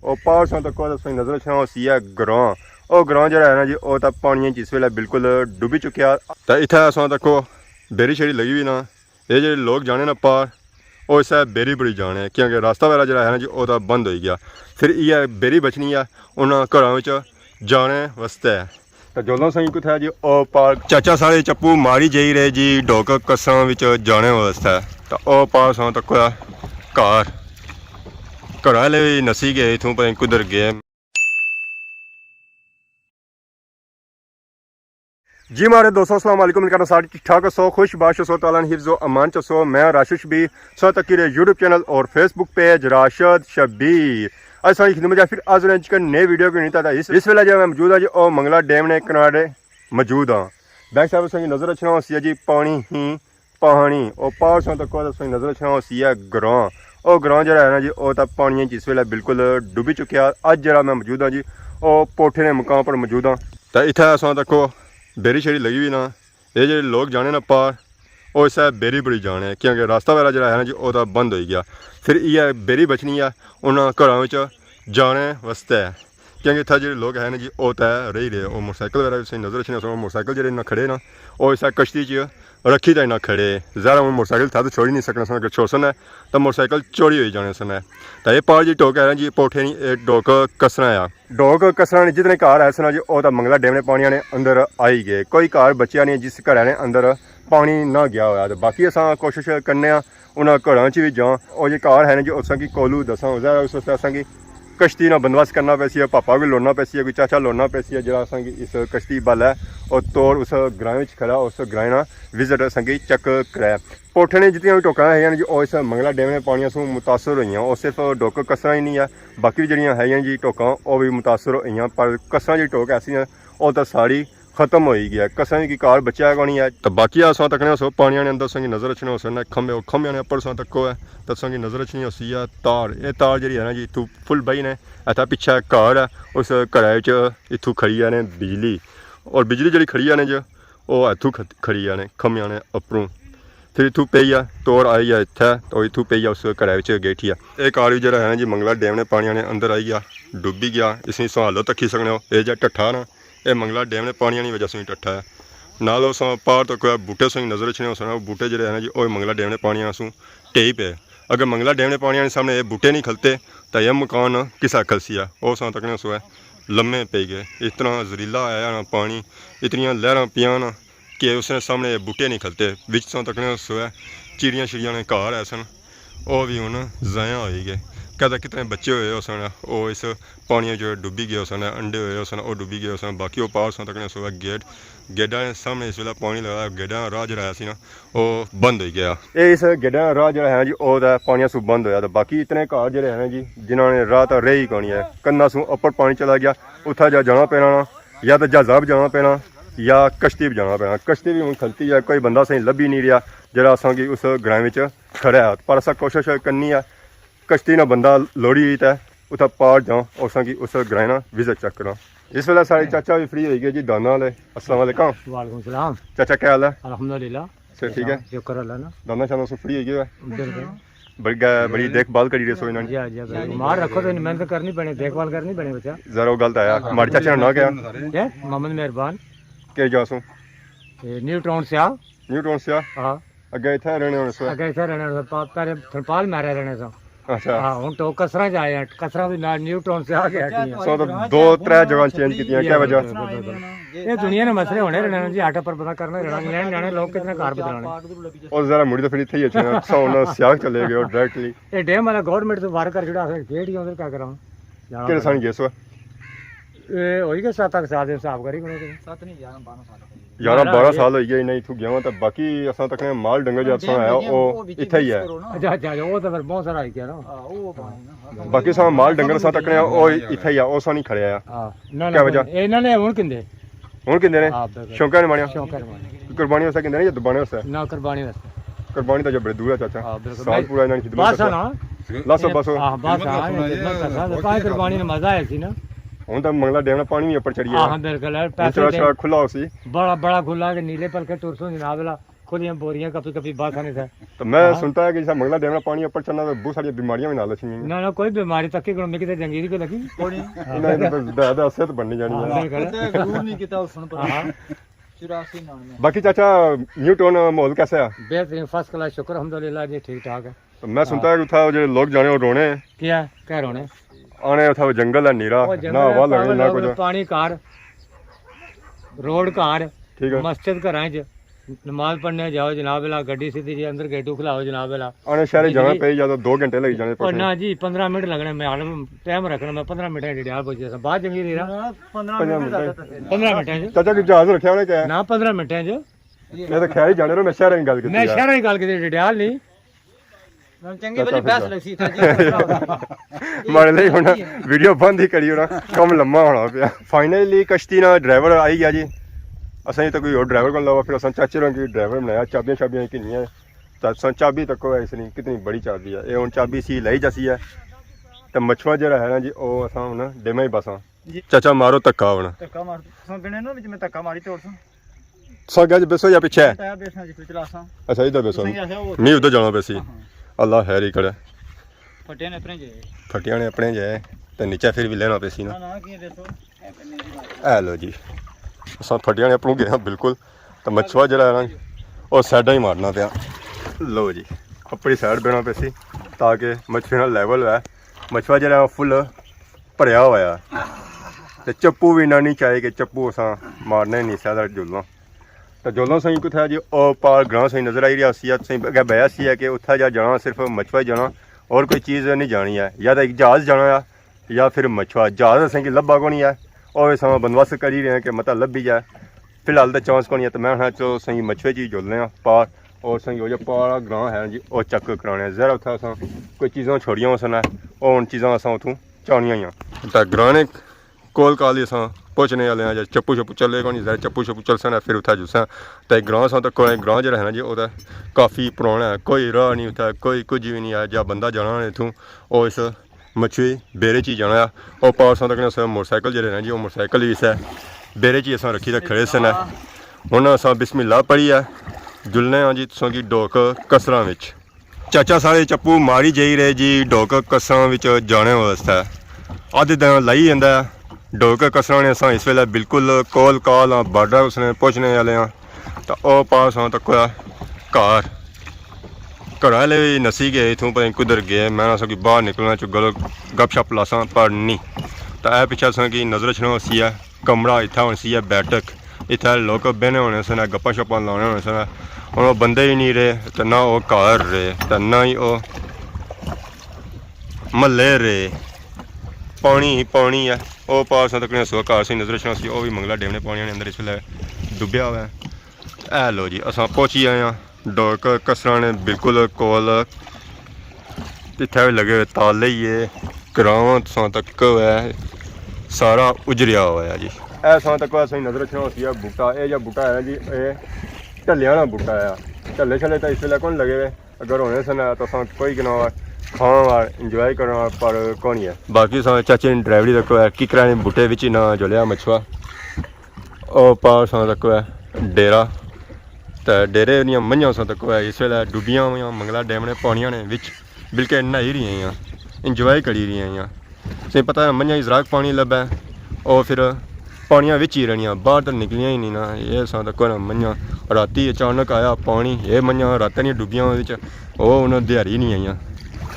ਉਹ ਪਾਰਸੋਂ ਤੱਕ ਤੁਸੀਂ ਨਜ਼ਰ ਛਾਂ ਸੀ ਹੈ ਗਰਾਂ ਉਹ ਗਰਾਂ ਜਿਹੜਾ ਹੈ ਨਾ ਜੀ ਉਹ ਤਾਂ ਪਾਣੀਆਂ 'ਚ ਇਸ ਵੇਲੇ ਬਿਲਕੁਲ ਡੁੱਬੀ ਚੁੱਕਿਆ ਤਾਂ ਇੱਥੇ ਅਸਾਂ ਤੱਕੋ ਬੇਰੀ ਛੇੜੀ ਲੱਗੀ ਵੀ ਨਾ ਇਹ ਜਿਹੜੇ ਲੋਕ ਜਾਣੇ ਨਾ ਪਾਰ ਉਹ ਇਸ ਬੇਰੀ ਬੜੀ ਜਾਣੇ ਕਿਉਂਕਿ ਰਸਤਾ ਵਗੈਰਾ ਜਿਹੜਾ ਹੈ ਨਾ ਜੀ ਉਹ ਤਾਂ ਬੰਦ ਹੋ ਗਿਆ ਫਿਰ ਇਹ ਬੇਰੀ ਬਚਣੀ ਆ ਉਹਨਾਂ ਘਰਾਂ ਵਿੱਚ ਜਾਣੇ ਵਾਸਤੇ ਤਾਂ ਜਦੋਂ ਸਹੀ ਕੁਛ ਹੈ ਜੀ ਉਹ ਪਾਰ ਚਾਚਾ ਸਾਰੇ ਚੱਪੂ ਮਾਰੀ ਜਾਈ ਰਹੇ ਜੀ ਡੋਕ ਕਸਾਂ ਵਿੱਚ ਜਾਣੇ ਵਾਸਤੇ ਤਾਂ ਉਹ ਪਾਰਸੋਂ ਤੱਕ ਘਰ ਘਰਾਂ ਵਾਲੇ ਵੀ ਨਸੀ ਗਏ ਇਥੋਂ ਪਤਾ ਕੁਦਰ ਗਏ जी हमारे दोस्तों अस्सलाम वालेकुम करना सारी ठीक ठाक सो खुश बाश सो ताला हिफ्ज़ो अमान चसो मैं राशिद शबीर सो तकीर यूट्यूब चैनल और फेसबुक पेज राशिद शबीर आज सारी खिदमत फिर आज रेंज का नए वीडियो की नहीं था इस वेले जो मैं मौजूद है जी और मंगला डैम ने किनारे मौजूद हाँ बैक साहब सही नज़र रखना सी जी पानी ही पानी और पारसों तक सही नज़र रखना सी है ग्रां और ग्रां जो है ना जी वो तो पानी इस वेले बिल्कुल डुबी चुकिया अज जरा मैं मौजूद हाँ जी और पोठे ने मुकाम पर मौजूद हाँ तो इतना असां तको बेरी छेड़ी लगी भी ना ये जो लोग जाने ना पार वो इस बेरी बड़ी जाने क्योंकि रास्ता वगैरह जो है ना जी वो तो बंद हो गया फिर ये बेरी बचनी है उन्होंने घरों जाने वास्ते क्योंकि इतना जो लोग है ना जी वो तो रही रहे वो मोटरसाइकिल वगैरह भी नज़र रखने मोटरसाइकिल जो ना खड़े ना वो इस कश्ती च रखी तो ना खड़े ज़रा वो मोटरसाइकिल था तो छोड़ ही नहीं सकना सन अगर छोड़ सन है तो मोटरसाइकिल चोरी हो जाने सन है तो ये पार जी टोक है ना जी पोठे नहीं डोक कसना आ डोक कसना जितने घर है सना जी वो तो मंगला डैम ने पानी ने अंदर आई गए कोई घर बच्चा नहीं जिस घर ने अंदर पानी ना गया हुआ तो बाकी अस कोशिश करने उन्होंने घरों भी जाओ और जो घर है ना जी उस की कोलू दसा उस वास्ते असा की कश्ती ना बंदोबस्त करना पैसी है पापा भी लोड़ना पैसी है कोई चाचा लोड़ना पैसी है जरा असेंगी इस कश्ती बल है और तौर उस ग्रां में खड़ा उस ग्रां ना विजिट असेंगी चेक कराया पोठे ने जितनी भी टोकां है जी इस मंगला डैम ने पानी से मुतासर हुई और सिर्फ डोक कसर ही नहीं है बाकी भी जड़ियाँ है जी टोकां वो भी मुतासर हुई पर कसर जी टोक ऐसी हैं वो तो सारी खत्म हो गया कसर की कार बचा है नहीं है तो बाकी असां तकने सो पानी ने अंदर संगी नज़र रखने हो खंबे खंबे ने अपर असां तको है तो संगी नज़र रखनी होसी है तार ये तार जी है ना जी इतू फुल बही ने इतना पिछा घर है उस घर इतू खड़ी है ने बिजली और बिजली जी खड़ी है ने जो वो इतू खड़ी है ने खंबिया ने अपरों फिर इतू पई है तोड़ आई है इतना तो इतू पई है उस घर गेठी है ये कार जो है ना जी मंगला डैम ने पानी ने अंदर आई गया डुबी गया इसमें सहालत रखी सकने हो ये जो ढट्ठा ना ये मंगला डैम ने पानी की वजह से ढट्ठा है नाल उस पार तो कोई बूटे से नज़र रखने हो बूटे जो है ना जी वो मंगला डैम ने पानी सू टेई पे अगर मंगला डैम ने पानी सामने ये बूटे नहीं खलते तो यह मकान किसा खलसी है वो सौ तकने सो है लम्हे पे गए इतना जहरीला आया ना पानी इतनी लहर पियाँ ना कि उसने सामने ये बूटे नहीं खलते बिच सौ तकने सो है चिड़ियाँ चिड़ियाँ ने घर है सन वो भी हूँ ज़ाया हो गए कहता कितने बच्चे हुए हो सन वो इस पानी जो डुबी गए सन अंडे हुए हो सन वो डुबी गए हो सन बाकी वो पार सौ तकने सो गेट गेडा सामने इस वे पानी लगा गेडा राह जो है वो बंद हो गया ये इस गेडा राह जो है जी वो पानी सू बंद होया तो बाकी इतने घर जो है जी जिन्होंने राह तो रही कौनी है कन्ना सू अपर पानी चला गया उत्था जा जाना पैना या तो जहाज़ा भी जाना पैना या कश्ती भी जाना पैना कश्ती भी हूँ खलती है कोई बंदा सही लभी नहीं रहा जरा असांगी उस ग्रां में खड़ा है पर असा कोशिश करनी है कश्ती ना बंदा लोड़ी है उत्थे पार जाओ और उस ग्रां ना विजिट चेक करो इस वेले सारे चाचा भी फ्री हो गए जी दाना वाले अस्सलाम वालेकुम वालेकुम सलाम चाचा क्या हाल है अल्हम्दुलिल्लाह सर ठीक है शुक्र अल्लाह ना दाना शाना से फ्री हो गया बिल्कुल बड़ी देखभाल करी रहे सो इन्होंने जी जी बीमार रखो तो मेहनत करनी पड़े देखभाल करनी पड़े बच्चा जरा वो गलत आया हमारे चाचा ने ना क्या है मोहम्मद मेहरबान के जासू न्यू टाउन से आ न्यू टाउन से हां अगे इथे रहने होने सो अगे इथे रहने पहले थरपाल मारे रहने सो अच्छा हां हुन तो कसरा च आए कसरा भी न्यू टाउन से आ गया सो तो दो त्रै जगह चेंज की क्या वजह ये दुनिया ने मसले होने रहने जी आटा पर पता करना रहना इंग्लैंड जाने लोग कितने घर बदलाने और जरा मुड़ी तो फिर इथे ही है सौन सियाग चले गए डायरेक्टली ये डैम वाला गवर्नमेंट तो वार कर छड़ा गेट ही उधर क्या कराऊं कितने साल गेस हुआ ये होई के 7 साल दे हिसाब करी कोने 7 नहीं 11 12 साल हो गए नहीं इथू गया तो बाकी असा तक माल डंगर जो असा है वो इथे ही है अच्छा अच्छा वो तो फिर बहुत सारा है क्या ना वो बाकी सा माल डंगर असा तक वो इथे ही है वो सा नहीं खड़े आ हां ना क्या वजह इन्होंने हुन किंदे हुन किंदे ने शौका ने मानिया शौका ने मानिया कुर्बानी वास्ते किंदे ने या दुबाने वास्ते ना कुर्बानी वास्ते कुर्बानी तो जब बड़े दूर है चाचा हां बिल्कुल साल पूरा इन्होंने खिदमत बस ना लासो बसो हां बस हां का कुर्बानी ने मजा आया थी ना ਹੁਣ ਤਾਂ ਮੰਗਲਾ ਡੈਮ ਨਾਲ ਪਾਣੀ ਵੀ ਉੱਪਰ ਚੜੀ ਹਾਂ ਬਿਲਕੁਲ ਪੈਸੇ ਖੁੱਲਾ ਹੋ ਸੀ बड़ा बड़ा खुला के नीले पल के टुरसों जनाब वाला खुलियां बोरियां कभी कभी बात आने से तो मैं सुनता है कि जैसा मंगला डैम में पानी ऊपर चलना तो बहुत सारी बीमारियां भी नाल लक्षणी ना कोई बीमारी तक की में किते जंगीर को लगी इन्हें तो ज्यादा असर तो बननी जानी है गुरु नहीं किता सुन पर 84 99 बाकी चाचा न्यू टाउन माहौल कैसा है बेहतरीन फर्स्ट क्लास शुक्र अल्हम्दुलिल्लाह जी ठीक ठाक है तो मैं सुनता है कि उठा जो लोग जाने और रोने क्या कह रोने आने उठा जंगल है नीरा ना हवा लगनी ना कुछ पानी कार रोड कार ठीक है मस्जिद घरां च नमाज पढ़ने जाओ जनाब ला गड्डी सीधी जी अंदर गेटू खिलाओ जनाब ला आने शहर जाना पे ज्यादा 2 घंटे लग जाने और ना जी 15 मिनट लगने मैं टाइम रखना मैं 15 मिनट डियाल पहुंच जाता बाद जंगी रीरा 15 मिनट 15 मिनट च चाचा की जहाज रखा उन्हें क्या ना 15 मिनट च मैं तो ख्याल ही जाने रो मैं शहर की गल की मैं शहर की गल की डियाल नहीं चंगी बड़ी बहस लगी था जी मारे ਲਈ ਹੁਣ ਵੀਡੀਓ ਬੰਦ ਹੀ ਕਰੀ ਹੋਣਾ ਕੰਮ ਲੰਮਾ ਹੋਣਾ ਪਿਆ ਫਾਈਨਲੀ ਕਸ਼ਤੀ ਨਾਲ ਡਰਾਈਵਰ ਆਈ ਗਿਆ ਜੀ ਅਸਾਂ ਤਾਂ ਕੋਈ ਹੋਰ ਡਰਾਈਵਰ ਕੋਲ ਲਾਵਾ ਫਿਰ ਅਸਾਂ ਚਾਚੇ ਨੂੰ ਕੀ ਡਰਾਈਵਰ ਬਣਾਇਆ ਚਾਬੀਆਂ ਚਾਬੀਆਂ ਕਿੰਨੀਆਂ ਤਾਂ ਅਸਾਂ ਚਾਬੀ ਤੱਕ ਹੋਇਆ ਇਸ ਨਹੀਂ ਕਿਤਨੀ ਬੜੀ ਚਾਬੀ ਹੈ ਇਹ ਹੁਣ ਚਾਬੀ ਸੀ ਲਈ ਜਸੀ ਹੈ ਤੇ ਮਛਵਾ ਜਿਹੜਾ ਹੈ ਨਾ ਜੀ ਉਹ ਅਸਾਂ ਹੁਣ ਡੇਮਾ ਹੀ ਬਸਾਂ ਚਾਚਾ ਮਾਰੋ ਧੱਕਾ ਹੁਣ ਧੱਕਾ ਮਾਰ ਸੁਣ ਬਿਨੇ ਨੂੰ ਵਿੱਚ ਮੈਂ ਧੱਕਾ ਮਾਰੀ ਤੋੜ ਸੁਣ ਸਾ ਗੱਜ ਬਸੋ ਜਾਂ ਪਿੱਛੇ ਟਾਇਰ ਬੇਸਣਾ ਜੀ ਫਿਰ ਚਲਾਸਾਂ ਅੱਛਾ ਇਧਰ ਬਸੋ ਨਹੀਂ ਆਇਆ ਉਹ ਨਹੀਂ ਉਧਰ ਜਾਣਾ ਪੈਸੀ ਅੱਲਾ ਹੈਰੀ ਕਰੇ ਫਟਿਆ ਨੇ ਆਪਣੇ ਜੇ ਫਟਿਆਂ ਨੇ ਆਪਣੇ ਜਾਏ ਤੇ ਨੀਚੇ ਫਿਰ ਵੀ ਲੈਣਾ ਪੈਸੀ ਨਾ ਨਾ ਕੀ ਦੇਖੋ ਇਹ ਪੰਨੇ ਦੀ ਬਾਤ ਐ ਲੋ ਜੀ ਅਸਾਂ ਫਟਿਆਂ ਨੇ ਆਪਣੂ ਗਏ ਹਾਂ ਬਿਲਕੁਲ ਤਾਂ ਮਛਵਾ ਜਿਹੜਾ ਹੈ ਨਾ ਉਹ ਸਾਈਡਾਂ ਹੀ ਮਾਰਨਾ ਪਿਆ ਲੋ ਜੀ ਆਪਣੀ ਸਾਈਡ ਬਣਾ ਪੈਸੀ ਤਾਂ ਕਿ ਮਛਲੀ ਨਾਲ ਲੈਵਲ ਹੈ ਮਛਵਾ ਜਿਹੜਾ ਫੁੱਲ ਭਰਿਆ ਹੋਇਆ ਤੇ ਚੱਪੂ ਵੀ ਨਾ ਨਹੀਂ ਚਾਹੇ ਕਿ ਚੱਪੂ ਅਸਾਂ ਮਾਰਨਾ ਹੀ ਨਹੀਂ ਸਾਡਾ ਜੁਲਣਾ ਤਾਂ ਜੁਲਣਾ ਸਹੀ ਕਿੱਥੇ ਜੀ ਉਹ ਪਾਰ ਗ੍ਰਾਂ ਸਹੀ ਨਜ਼ਰ ਆਈ ਰਿਹਾ ਸੀ ਸਹੀ ਅੱਗੇ ਬਿਆ ਸੀ ਹੈ ਕਿ ਉੱਥੇ ਜਾ ਜਾਣਾ ਸਿਰਫ ਮਛਵਾ ਹੀ ਜਾਣਾ और कोई चीज़ नहीं जानी है या तो एक जहाज़ जाना है या फिर मछुआ जहाज़ असें लब्भा को नहीं है और समा बंदोबस्त करी रहे हैं कि मता लब्भी जाए फिलहाल तो चांस को नहीं है तो मैं तो सही मछुए चीज़ जुलने पार और सही हो जाए पार ग्रां है जी और चक कराने जरा उत्थे असां कोई चीज़ां छोड़ियां सन और उन चीज़ां असां उत्थों चाहनियां ही तो ग्रां ने कोल काल असां पहुँचने वाले हैं चप्पू छप्पू चले को नहीं चप्पू छप्पू चल सन फिर उत्थे जुस्सा तो ग्रां सा तो ग्रां जो है ना जी वो काफ़ी पुराना है कोई राह नहीं उत्थे कोई कुछ भी नहीं है या बंदा जाना इत्थों और इस मछली बेरे च ही जाना है और पार सा तक मोटरसाइकिल जो है जी वो मोटरसाइकिल भी इस बेरे च ही असां रखी तो खड़े सन हुण असां बिस्मिल्लाह पढ़ी है जुलने हाँ जी तुसां की डोक कसरां विच चाचा सारे चप्पू मारी जाई रहे जी डोक कसरां विच जाने वास्ते अद्ध दिन लाई जांदा डोक कसरां ने असां इस वेले बिल्कुल कोल काल बार्डर उसने पहुँचने वाले हाँ तो वह पास हाँ तक घर घर वाले भी नसी गए इतों पता नहीं कुधर गए मैं कि बाहर निकलना चुगल गप शप लासा पर नहीं तो यह पिछले असा कि नजर रखना सी है कमरा इतना होना सी है बैठक इतना लोग बहने होने सन गप्पा शप्पा लाने होने सन हम वो बंदे ही नहीं रहे तो ना वो घर रहे तो ना ही वो महल्ले रहे पानी ही पानी है वो पास तक सो घर से नजर रखना सी वो भी मंगला डेमने पानी ने अंदर इस वे डुब्बिया हुआ है लो जी असां पहुँची आए हैं डोक कसरां ने बिल्कुल कोल इत्थे भी लगे हुए ताले ही है ग्रां तुसां तक है सारा उजरिया हुआ है जी ऐसा तक असें नजर रखना सी बूटा ये जो बूटा है जी ये ढलिया ना बूटा है ढले छले तो इस वे कौन लगे हुए अगर होने सन तो असां कोई गिना खाना इंजॉय करना पर कौन है बाकी चाचे ने ड्राइवरी तक है किकरा ने बूटे विच ना जुलिया मछुआ और पार सा तक है डेरा तो डेरे दियाँ मंझां सा तक है इस वे डुबियां हुई मंगला डैम ने पानिया ने बिच बिल्कुल नहाई रही इंजॉय करी रही से पता मंझां इजराक पानी लब्भा और फिर पानिया विच ही रहनियां बाहर तो निकलियां ही नहीं ना ये सा तक ना मंझां राती अचानक आया पानी ये मंझां रातां दियां डुबियां वो उन्होंने दिहाड़ी नहीं आईयां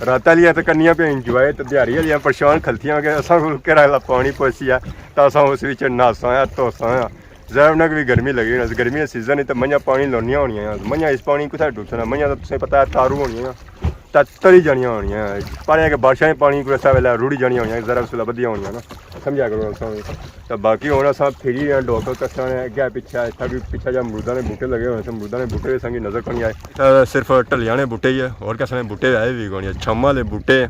रात वाली तो करनिया पे इंजॉय तो दिहाड़ी वाली परेशान खलतियां कि असा घरा पानी पहुँची है तो अस उस नहासा है धोसा है जैब भी गर्मी लगी होनी गर्मी का सीजन तो मंझां पानी लानियां होनियां मंझां इस पानी कुत्थै डुबसना मंझां तो तुसें पता है तारू होनियां तरी जानियां होनियां पर कि बारिशां पानी कुसै वेल्ले रुड़ी जानियां होनियां जरा उसलै बधिया होनियां ना समझा करो असां तो बाकी हुण असां फिरी डोक कसरां ने अग्गै पिच्छे इत्थै भी पिच्छे जा अमरूदां दे बूटे लगे होए अमरूदां दे बूटे संगी नजर कोनी आए सिर्फ ढलियां ने बूटे ही है होर किसे ने बूटे आए भी कोनी छम्मा वाले बूटे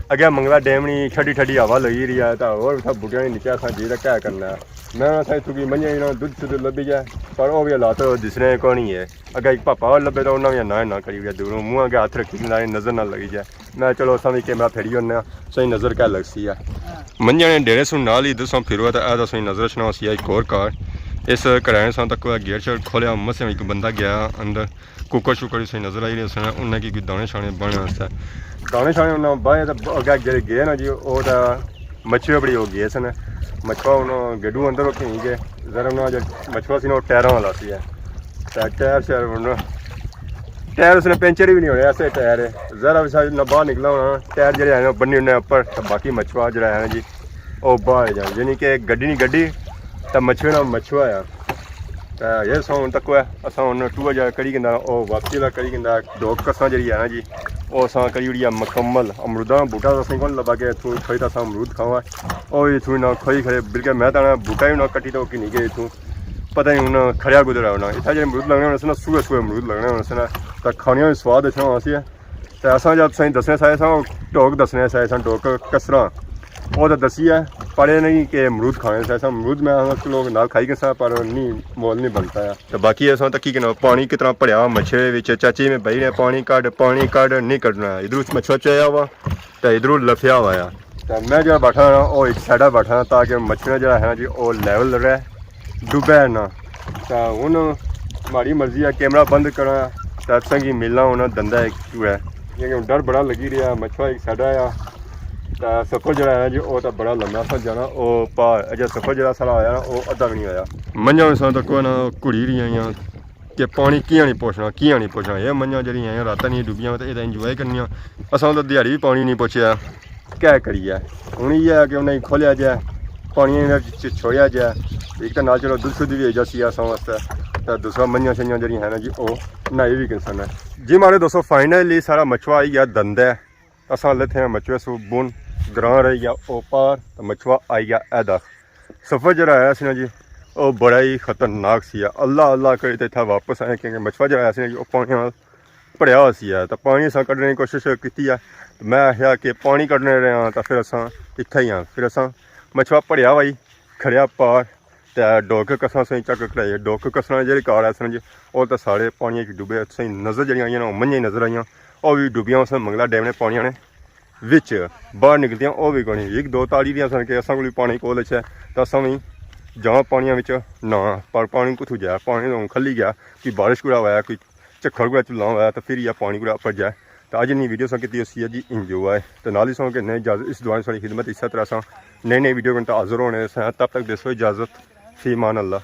अग्गै मंगला डैम नी ठंडी ठंडी हवा लगी रही है तो होर उत्थै बूटियां दे नीचे असां जी क्या करना है मैं असां इत्थूं की मंझां दुद्ध शुद्ध लब्भी जाए पर वो भी हालात दिसने को नहीं है अगर एक पापा और लब्भे तो उन्होंने भी ना करी गया दूरों मूँह अगर हथ रखी नज़र ना लगी जाए मैं चलो असा भी कैमरा फेरी होने सही नज़र क्या लग सी है मंझां ने डेरे सुन नाल ही दसों फिर तो ऐसा सही नज़र रखना सी एक और कार इस कराने सा तक गेट शेट खोलिया मसें एक बंदा गया अंदर कुकर शुकर सही नजर आई रही उन्हें कि दाने शाने बने वास्ते दाने शाने उन्हें बाहे अगे जेह्ड़े गए ना जी ओह् तां मच्छियां बड़ी हो गए सन मच्छुआ उन्हें गेडू अंदर रखी गए जरा उन्हें मच्छुआ सी टायरों वाला सी है टायर शायर टायर उसने पेंचर भी नहीं होने ऐसे टायर है जरा भी ना बाहर निकला होना टायर जो है बन्नी उन्हें उपर बाकी मच्छुआ जो है ना जी वह बाहर जाए यानी कि गड्डी नहीं गड्डी तो मच्छुआ ना मच्छुआ है तो ये सौ तक है असा हूँ टूआ जा करी गंदा वह वापसी का करी गंदा दो कसा जी है ना जी वो असा करी ओड़ी मुकम्मल अमरूदा बूटा तो असें कौन लबा के इतों खोई तो अमरूद खावा और इतों ना खोई खड़े बिल्कुल मैं तो बूटा भी ना कट्टी तो कि नहीं गए इतों पता नहीं हूँ खड़िया गुजरा होना इतना जो अमरूद लगने होने से ना सूहे सूहे अमरूद लगने होने से ना तो खाने में स्वाद अच्छा होना सी तो असा जब सही दसने साए सा टोक दसने साए सा टोक कसरा वो तो दसी है पढ़े नहीं कि अमरूद खाने से ऐसा अमरूद में लोग ना खाई गए पर नहीं मोल नहीं बनता है तो बाकी ऐसा तक कि पानी कितना भरिया हुआ मच्छे विच चाची में बही ने पानी कढ़ नहीं कढ़ना इधरों मच्छुआ चाया हुआ तो इधरों लफिया हुआ है तो मैं जो बैठा ना वो एक साइड बैठा ताकि मच्छियाँ जो है ना जी वो लैवल रहे डुबे ना तो हूँ हमारी मर्जी है कैमरा बंद करा तो असा की मिलना होना धंधा एक है क्योंकि डर बड़ा लगी रहा मच्छुआ एक साइड आया तो सफर जो है जी वो तो बड़ा लंबा सा जाना वो पार अजय सफर जो सारा आया ना वो अद्धा भी नहीं आया मंझा सा तक ना घुड़ी रही आई कि पानी कियां नहीं पुछना ये मंझा जी आई रात नहीं डुबियां तो ये इंजॉय करनी असा तो दिहाड़ी भी पानी नहीं पुछया क्या करिए हूँ ये है कि उन्हें खोलिया जाए पानी छोड़िया जाए एक तो ना चलो दुध शुद्ध भी है जैसी असा वास्ते तो दूसरा मंझा शंझा जी है ना जी वो नहाई भी किसान है जी हमारे दोस्तों फाइनली सारा मछुआ आई गया धंधा है असा लेते हैं मछुए सू बुन ग्रां रही गया ओ पार तो मछुआ आई गया ऐदा सफ़र जरा आया सी ना जी वो बड़ा ही खतरनाक सी अल्लाह अल्लाह करे तो इतना वापस आए क्योंकि मछुआ जरा आया सी ना जी वो पानी भरिया हुआ सी तो पानी असा कढ़ने की कोशिश की है तो मैं आख्या कि पानी कढ़ने रहे तो फिर असा इत्थे ही हाँ फिर असा मछुआ भरिया हुआ ही खड़िया पार तो डोक कसना सही चक कढ़ाई डोक कसना जी कार है जी वो तो सारे पानी डुबे सही नज़र जी आई ना मंझे नज़र आई और भी डुबियां उस मंगला डैम ने पानी ने विच बाहर निकलदियां वो भी कोनी एक दो ताड़ी दियां सन कि असां कोल पानी कोल है तो असां भी जां पानियां विच ना पर पानी कुत्थों जाए पानी तो खल्ली गया कि बारिश कुड़ा होया कोई झक्खड़ कुड़ा चुला होया तो फिर यह पानी कुड़ा उपर जाए तो अज नहीं वीडियो की उसी जी इंजॉय तो नाल ही सौ कि नई इजाजत इस दुआ सारी खिदमत इस तरह नई नई वीडियो हाजिर होने तब तक दसो इजाज़त फी मान अल्लाह।